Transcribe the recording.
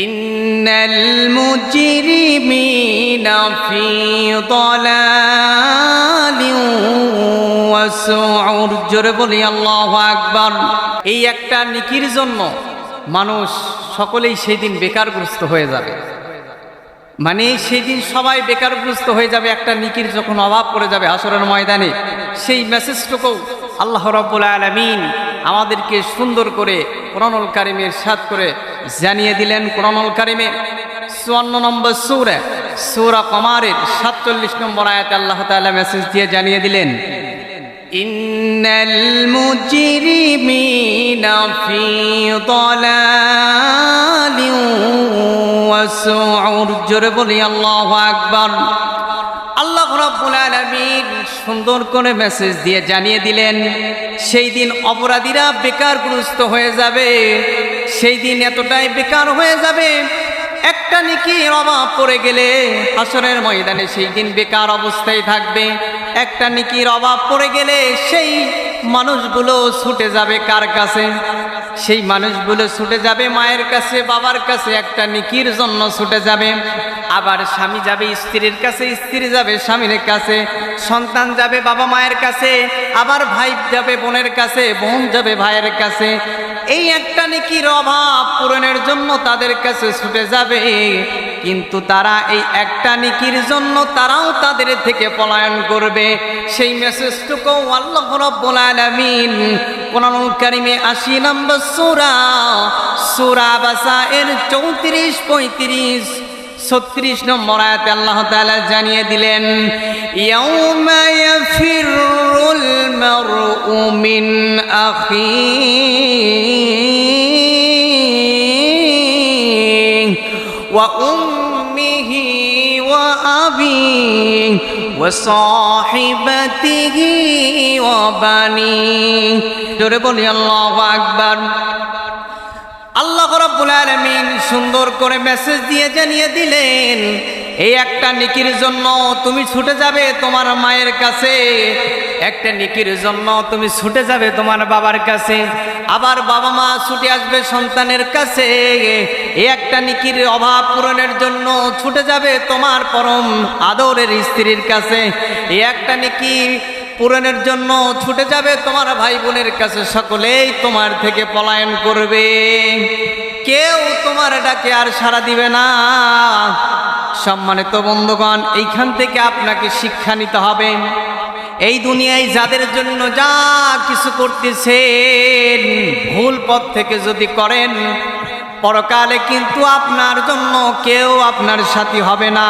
ইন্নাল মুজরিমিনা ফি দালালিন ওয়া সুউর। জোরে বলি আল্লাহু আকবার। এই একটা নেকির জন্য মানুষ সকলেই সেদিন বেকারগ্রস্ত হয়ে যাবে, মানে সেদিন সবাই বেকারগ্রস্ত হয়ে যাবে। একটা নেকির যখন অভাব পড়ে যাবে হাসরের ময়দানে, সেই মেসেজটুকু আল্লাহ রাব্বুল আলামিন আমাদেরকে সুন্দর করে কোরআনুল কারীমে ইরশাদ করে জানিয়ে দিলেন। কোরআনুল কারীমে 54 নম্বর সূরা কমারের 47 নম্বর আয়াতে আল্লাহ তাআলা মেসেজ দিয়ে জানিয়ে দিলেন, ইন্নাল মুজরিমিনা ফি দালালিন ওয়া সুউর। জোরে বলি আল্লাহু আকবার। আল্লাহ রাব্বুল আলামিন সুন্দর করে মেসেজ দিয়ে জানিয়ে দিলেন, সেই দিন অপরাধীরা বেকারগ্রস্ত হয়ে যাবে। সেই দিন এতটাই বেকার হয়ে যাবে, একটা নেকির অভাব পড়ে গেলে হাসরের ময়দানে সেই দিন বেকার অবস্থায় থাকবে। একটা নেকির অভাব পড়ে গেলে সেই মানুষগুলো ছুটে যাবে কার কাছে? সেই মানুষগুলো ছুটে যাবে মায়ের কাছে, বাবার কাছে, একটা নেকির জন্য ছুটে যাবে। আবার স্বামী যাবে স্ত্রীর কাছে, স্ত্রী যাবে স্বামীর কাছে, সন্তান যাবে বাবা মায়ের কাছে, আবার ভাই যাবে বোনের কাছে, বোন যাবে ভাইয়ের কাছে। এই একটা নেকির অভাব পূরণের জন্য তাদের কাছে ছুটে যাবে, কিন্তু তারা এই একটা নেকির জন্য তারাও তাদের থেকে পলায়ন করবে। সেই মেসেজটুকু আল্লাহ রাব্বুল আলামিন কোরআনুল কারীমে 80 নম্বর সূরা বাসা এর 34, 35, 36 নম্বর আয়াতে আল্লাহ তাআলা জানিয়ে দিলেন, ইয়াউমা ইয়াফিরুল মারউ মিন আখিহি ওয়া উম্মিহি ওয়া আবিহি ওয়া সাহিবাতিহি ওয়া বানিহি। জোরে বলি আল্লাহু আকবার। আল্লাহ রাব্বুল আলামিন সুন্দর করে মেসেজ দিয়ে জানিয়ে দিলেন, এই একটা নেকির জন্য তুমি ছুটে যাবে তোমার মায়ের কাছে, একটা নেকির জন্য তুমি ছুটে যাবে তোমার বাবার কাছে, আবার বাবা মা ছুটে আসবে সন্তানের কাছে। এই একটা নেকির অভাব পূরণের জন্য ছুটে যাবে তোমার পরম আদরের স্ত্রীর কাছে। এই একটা নেকি পূরণের জন্য ছুটে যাবে তোমার ভাই বোনের কাছে। সকলেই তোমার থেকে পলায়ন করবে, কেউ তোমার ডাকে আর সাড়া দিবে না। সম্মানিত বন্ধুগণ, এইখান থেকে আপনাকে শিক্ষা নিতে হবে, এই দুনিয়ায় যাদের জন্য যা কিছু করতেছেন, ভুল পথ থেকে যদি করেন, পরকালে কিন্তু আপনার জন্য কেউ আপনার সাথী হবে না।